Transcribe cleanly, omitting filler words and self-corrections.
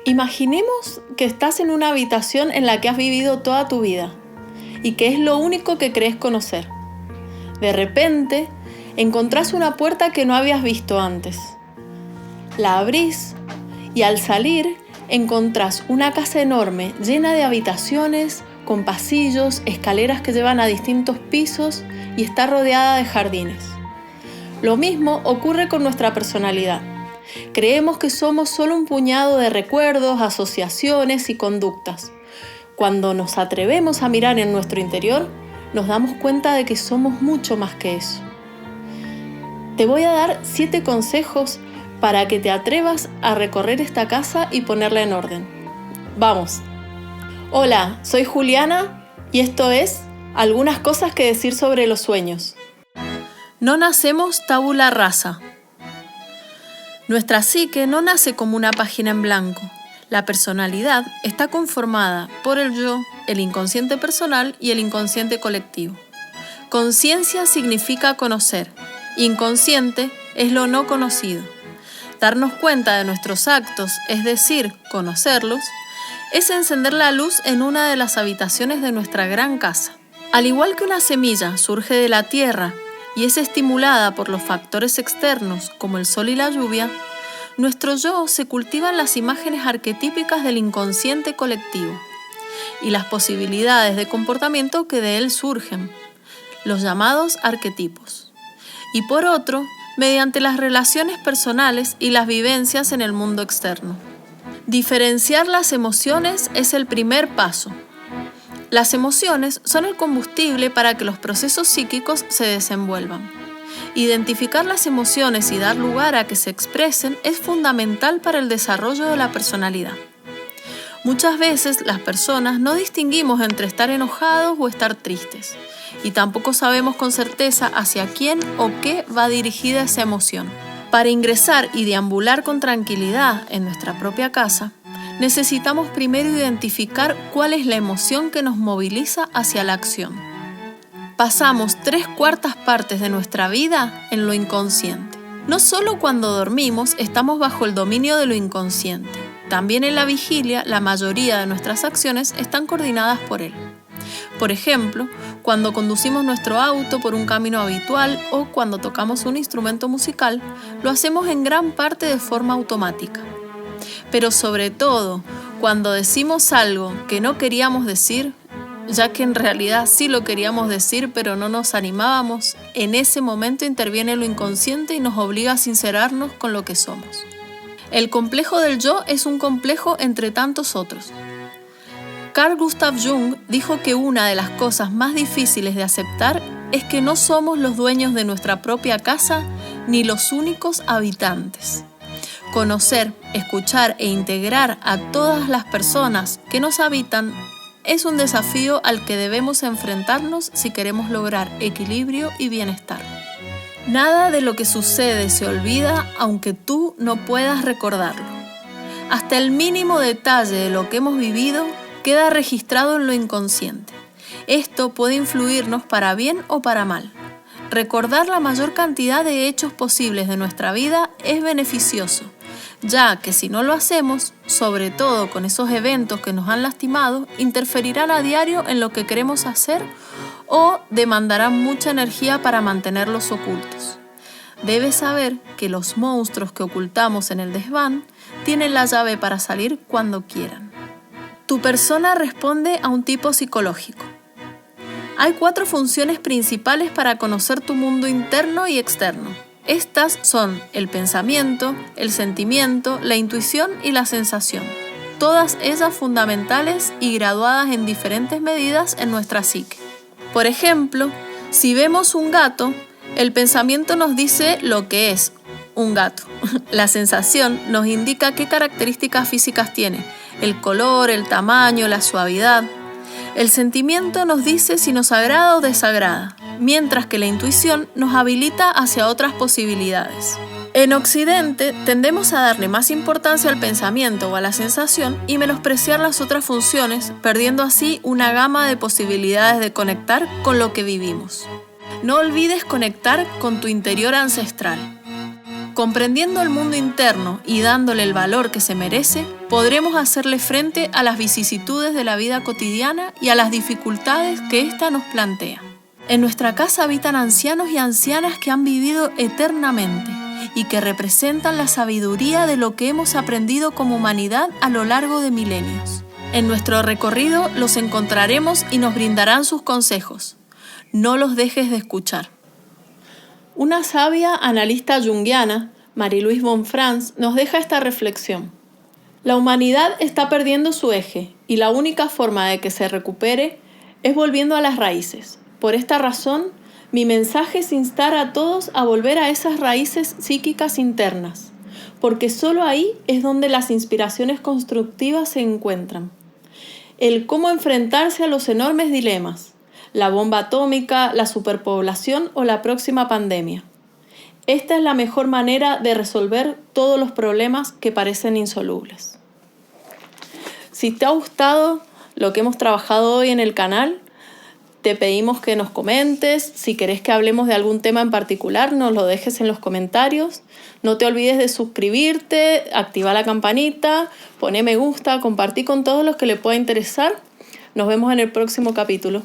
Imaginemos que estás en una habitación en la que has vivido toda tu vida y que es lo único que crees conocer. De repente, encontrás una puerta que no habías visto antes. La abrís y al salir encontrás una casa enorme llena de habitaciones, con pasillos, escaleras que llevan a distintos pisos y está rodeada de jardines. Lo mismo ocurre con nuestra personalidad. Creemos que somos solo un puñado de recuerdos, asociaciones y conductas. Cuando nos atrevemos a mirar en nuestro interior, nos damos cuenta de que somos mucho más que eso. Te voy a dar 7 consejos para que te atrevas a recorrer esta casa y ponerla en orden. ¡Vamos! Hola, soy Juliana y esto es Algunas cosas que decir sobre los sueños. No nacemos tabula rasa. Nuestra psique no nace como una página en blanco. La personalidad está conformada por el yo, el inconsciente personal y el inconsciente colectivo. Conciencia significa conocer. Inconsciente es lo no conocido. Darnos cuenta de nuestros actos, es decir, conocerlos, es encender la luz en una de las habitaciones de nuestra gran casa. Al igual que una semilla surge de la tierra y es estimulada por los factores externos como el sol y la lluvia, nuestro yo se cultiva en las imágenes arquetípicas del inconsciente colectivo y las posibilidades de comportamiento que de él surgen, los llamados arquetipos. Y por otro, mediante las relaciones personales y las vivencias en el mundo externo. Diferenciar las emociones es el primer paso. Las emociones son el combustible para que los procesos psíquicos se desenvuelvan. Identificar las emociones y dar lugar a que se expresen es fundamental para el desarrollo de la personalidad. Muchas veces las personas no distinguimos entre estar enojados o estar tristes, y tampoco sabemos con certeza hacia quién o qué va dirigida esa emoción. Para ingresar y deambular con tranquilidad en nuestra propia casa, necesitamos primero identificar cuál es la emoción que nos moviliza hacia la acción. Pasamos 3/4 partes de nuestra vida en lo inconsciente. No solo cuando dormimos estamos bajo el dominio de lo inconsciente, también en la vigilia la mayoría de nuestras acciones están coordinadas por él. Por ejemplo, cuando conducimos nuestro auto por un camino habitual o cuando tocamos un instrumento musical, lo hacemos en gran parte de forma automática. Pero sobre todo, cuando decimos algo que no queríamos decir, ya que en realidad sí lo queríamos decir pero no nos animábamos, en ese momento interviene lo inconsciente y nos obliga a sincerarnos con lo que somos. El complejo del yo es un complejo entre tantos otros. Carl Gustav Jung dijo que una de las cosas más difíciles de aceptar es que no somos los dueños de nuestra propia casa ni los únicos habitantes. Conocer, escuchar e integrar a todas las personas que nos habitan es un desafío al que debemos enfrentarnos si queremos lograr equilibrio y bienestar. Nada de lo que sucede se olvida aunque tú no puedas recordarlo. Hasta el mínimo detalle de lo que hemos vivido queda registrado en lo inconsciente. Esto puede influirnos para bien o para mal. Recordar la mayor cantidad de hechos posibles de nuestra vida es beneficioso, ya que si no lo hacemos, sobre todo con esos eventos que nos han lastimado, interferirán a diario en lo que queremos hacer o demandarán mucha energía para mantenerlos ocultos. Debes saber que los monstruos que ocultamos en el desván tienen la llave para salir cuando quieran. Tu persona responde a un tipo psicológico. Hay 4 funciones principales para conocer tu mundo interno y externo. Estas son el pensamiento, el sentimiento, la intuición y la sensación. Todas ellas fundamentales y graduadas en diferentes medidas en nuestra psique. Por ejemplo, si vemos un gato, el pensamiento nos dice lo que es un gato. La sensación nos indica qué características físicas tiene, el color, el tamaño, la suavidad. El sentimiento nos dice si nos agrada o desagrada, mientras que la intuición nos habilita hacia otras posibilidades. En Occidente tendemos a darle más importancia al pensamiento o a la sensación y menospreciar las otras funciones, perdiendo así una gama de posibilidades de conectar con lo que vivimos. No olvides conectar con tu interior ancestral. Comprendiendo el mundo interno y dándole el valor que se merece, podremos hacerle frente a las vicisitudes de la vida cotidiana y a las dificultades que ésta nos plantea. En nuestra casa habitan ancianos y ancianas que han vivido eternamente y que representan la sabiduría de lo que hemos aprendido como humanidad a lo largo de milenios. En nuestro recorrido los encontraremos y nos brindarán sus consejos. No los dejes de escuchar. Una sabia analista junguiana, Marie-Louise Bonfrance, nos deja esta reflexión. La humanidad está perdiendo su eje y la única forma de que se recupere es volviendo a las raíces. Por esta razón, mi mensaje es instar a todos a volver a esas raíces psíquicas internas, porque solo ahí es donde las inspiraciones constructivas se encuentran. El cómo enfrentarse a los enormes dilemas, la bomba atómica, la superpoblación o la próxima pandemia. Esta es la mejor manera de resolver todos los problemas que parecen insolubles. Si te ha gustado lo que hemos trabajado hoy en el canal, te pedimos que nos comentes. Si querés que hablemos de algún tema en particular, nos lo dejes en los comentarios. No te olvides de suscribirte, activar la campanita, poner me gusta, compartir con todos los que les pueda interesar. Nos vemos en el próximo capítulo.